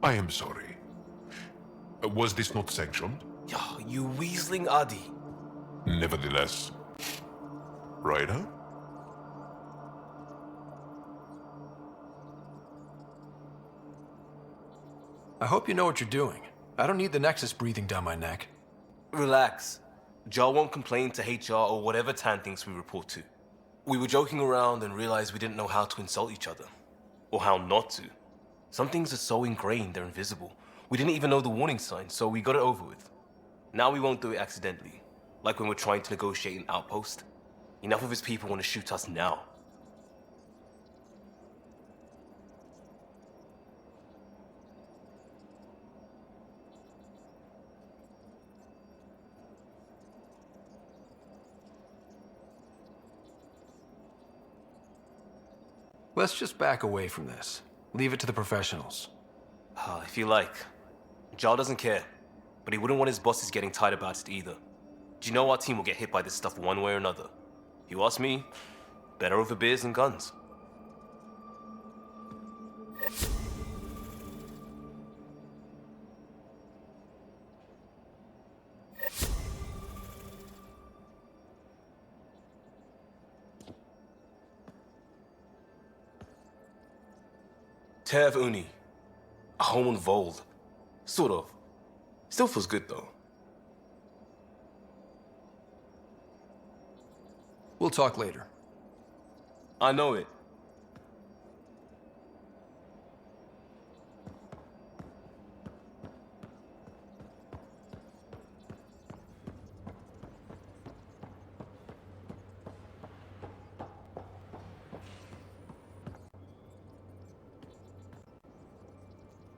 I am sorry. Was this not sanctioned? You weaseling Adi. Nevertheless. Ryder? I hope you know what you're doing. I don't need the Nexus breathing down my neck. Relax. Jar won't complain to HR or whatever Tan thinks we report to. We were joking around and realized we didn't know how to insult each other. Or how not to. Some things are so ingrained they're invisible. We didn't even know the warning sign, so we got it over with. Now we won't do it accidentally. Like when we're trying to negotiate an outpost. Enough of his people want to shoot us now. Let's just back away from this. Leave it to the professionals. If you like. Jar doesn't care, but he wouldn't want his bosses getting tired about it either. Do you know our team will get hit by this stuff one way or another? If you ask me, better over beers and guns. Tev Uni. A home on Vold. Sort of. Still feels good though. We'll talk later. I know it.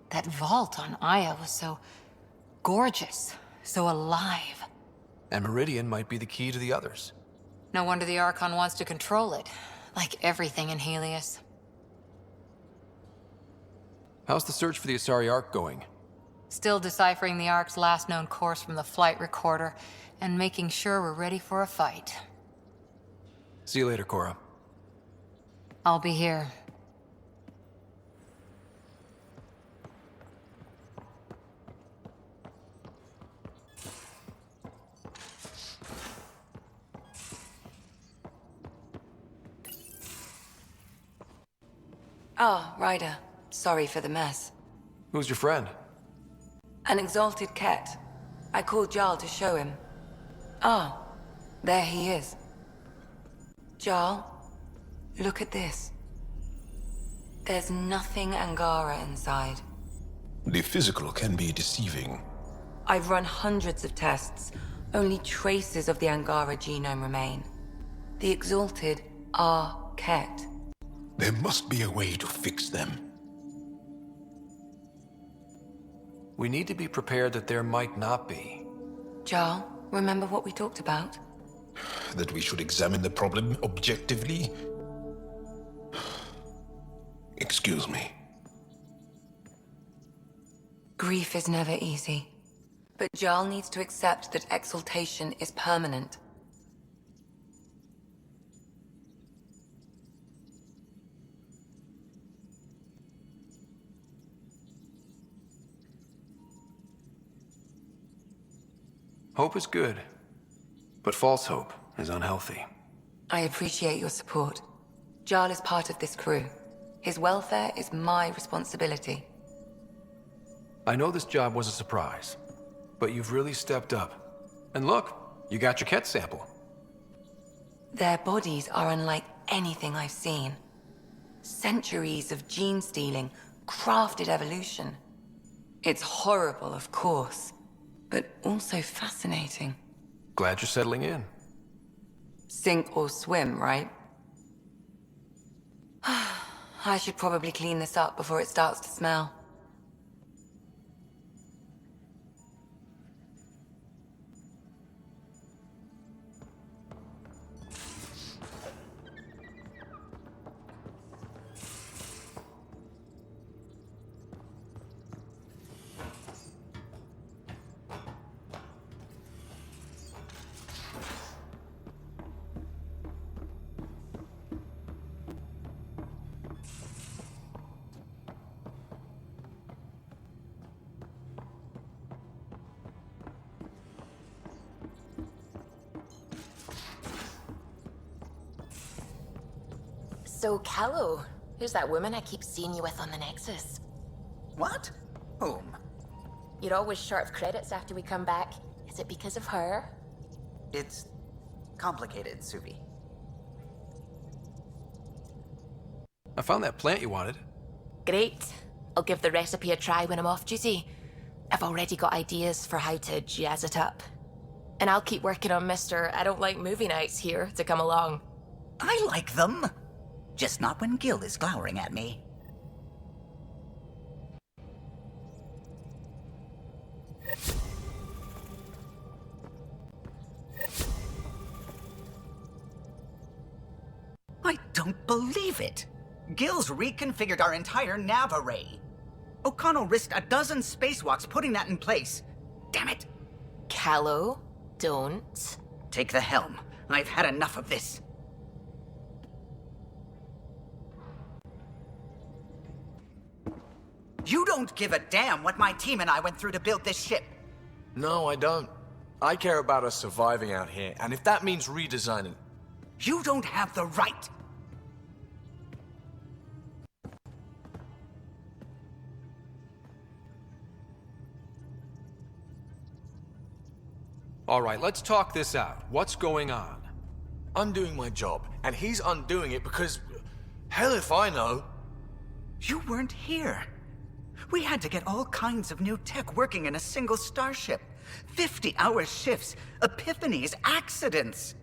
That vault on Aya was so gorgeous, so alive. And Meridian might be the key to the others. No wonder the Archon wants to control it, like everything in Helios. How's the search for the Asari Ark going? Still deciphering the Ark's last known course from the flight recorder, and making sure we're ready for a fight. See you later, Cora. I'll be here. Oh, Ryder. Sorry for the mess. Who's your friend? An exalted cat. I called Jarl to show him. Ah, there he is. Jarl, look at this. There's nothing Angara inside. The physical can be deceiving. I've run hundreds of tests. Only traces of the Angara genome remain. The exalted are Ket. There must be a way to fix them. We need to be prepared that there might not be. Jarl, remember what we talked about? That we should examine the problem objectively? Excuse me. Grief is never easy. But Jarl needs to accept that exaltation is permanent. Hope is good, but false hope is unhealthy. I appreciate your support. Jarl is part of this crew. His welfare is my responsibility. I know this job was a surprise, but you've really stepped up. And look, you got your Ket sample. Their bodies are unlike anything I've seen. Centuries of gene stealing, crafted evolution. It's horrible, of course, but also fascinating. Glad you're settling in. Sink or swim, right? I should probably clean this up before it starts to smell. So, Callow, who's that woman I keep seeing you with on the Nexus? What? Whom? You're always short of credits after we come back. Is it because of her? It's complicated, Suvi. I found that plant you wanted. Great. I'll give the recipe a try when I'm off duty. I've already got ideas for how to jazz it up. And I'll keep working on Mr. I don't like movie nights here to come along. I like them. Just not when Gil is glowering at me. I don't believe it. Gil's reconfigured our entire nav array. O'Connell risked a dozen spacewalks putting that in place. Damn it. Callow, don't. Take the helm. I've had enough of this. You don't give a damn what my team and I went through to build this ship. No, I don't. I care about us surviving out here, and if that means redesigning... You don't have the right. All right, let's talk this out. What's going on? I'm doing my job, and he's undoing it because... Hell if I know. You weren't here. We had to get all kinds of new tech working in a single starship. 50-hour shifts, epiphanies, accidents.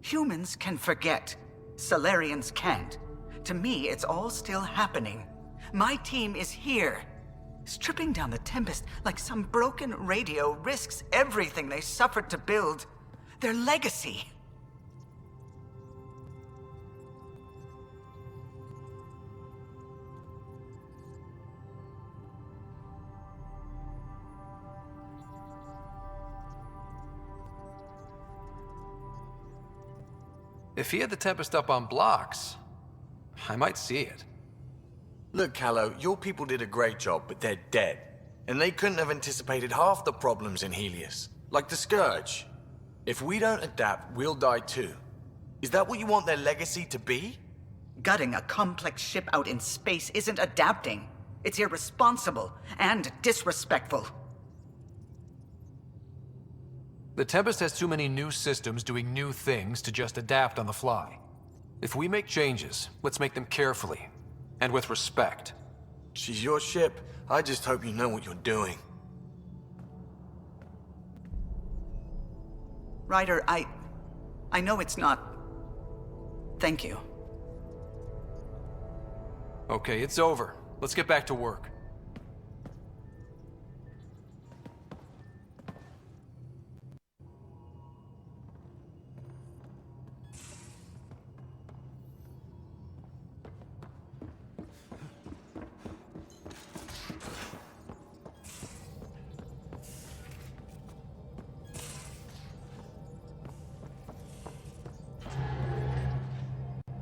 Humans can forget. Solarians can't. To me, it's all still happening. My team is here. Stripping down the Tempest like some broken radio risks everything they suffered to build. Their legacy. If he had the Tempest up on blocks, I might see it. Look, Callow, your people did a great job, but they're dead. And they couldn't have anticipated half the problems in Helios. Like the Scourge. If we don't adapt, we'll die too. Is that what you want their legacy to be? Gutting a complex ship out in space isn't adapting. It's irresponsible and disrespectful. The Tempest has too many new systems doing new things to just adapt on the fly. If we make changes, let's make them carefully, and with respect. She's your ship. I just hope you know what you're doing. Ryder, I know it's not... Thank you. Okay, it's over. Let's get back to work.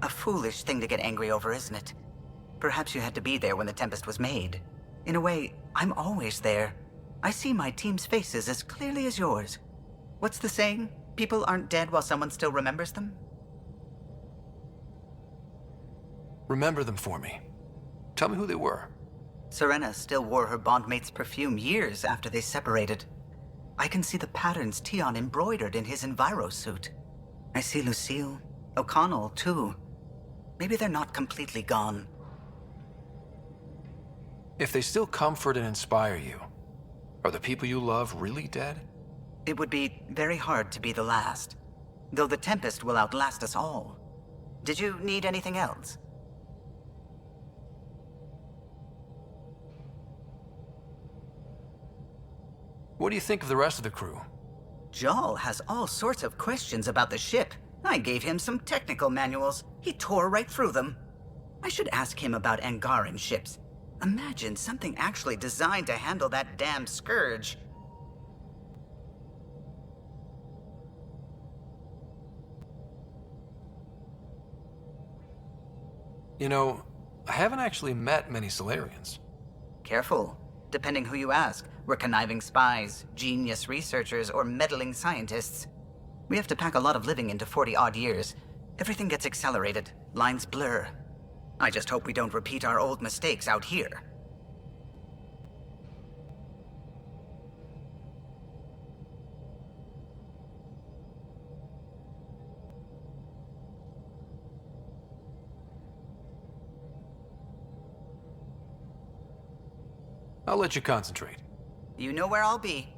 A foolish thing to get angry over, isn't it? Perhaps you had to be there when the Tempest was made. In a way, I'm always there. I see my team's faces as clearly as yours. What's the saying? People aren't dead while someone still remembers them? Remember them for me. Tell me who they were. Serena still wore her bondmate's perfume years after they separated. I can see the patterns Tion embroidered in his Enviro suit. I see Lucille, O'Connell, too. Maybe they're not completely gone. If they still comfort and inspire you, are the people you love really dead? It would be very hard to be the last, though the Tempest will outlast us all. Did you need anything else? What do you think of the rest of the crew? Jal has all sorts of questions about the ship. I gave him some technical manuals. He tore right through them. I should ask him about Angaran ships. Imagine something actually designed to handle that damn scourge. You know, I haven't actually met many Solarians. Careful. Depending who you ask, we're conniving spies, genius researchers, or meddling scientists. We have to pack a lot of living into 40-odd years. Everything gets accelerated. Lines blur. I just hope we don't repeat our old mistakes out here. I'll let you concentrate. You know where I'll be.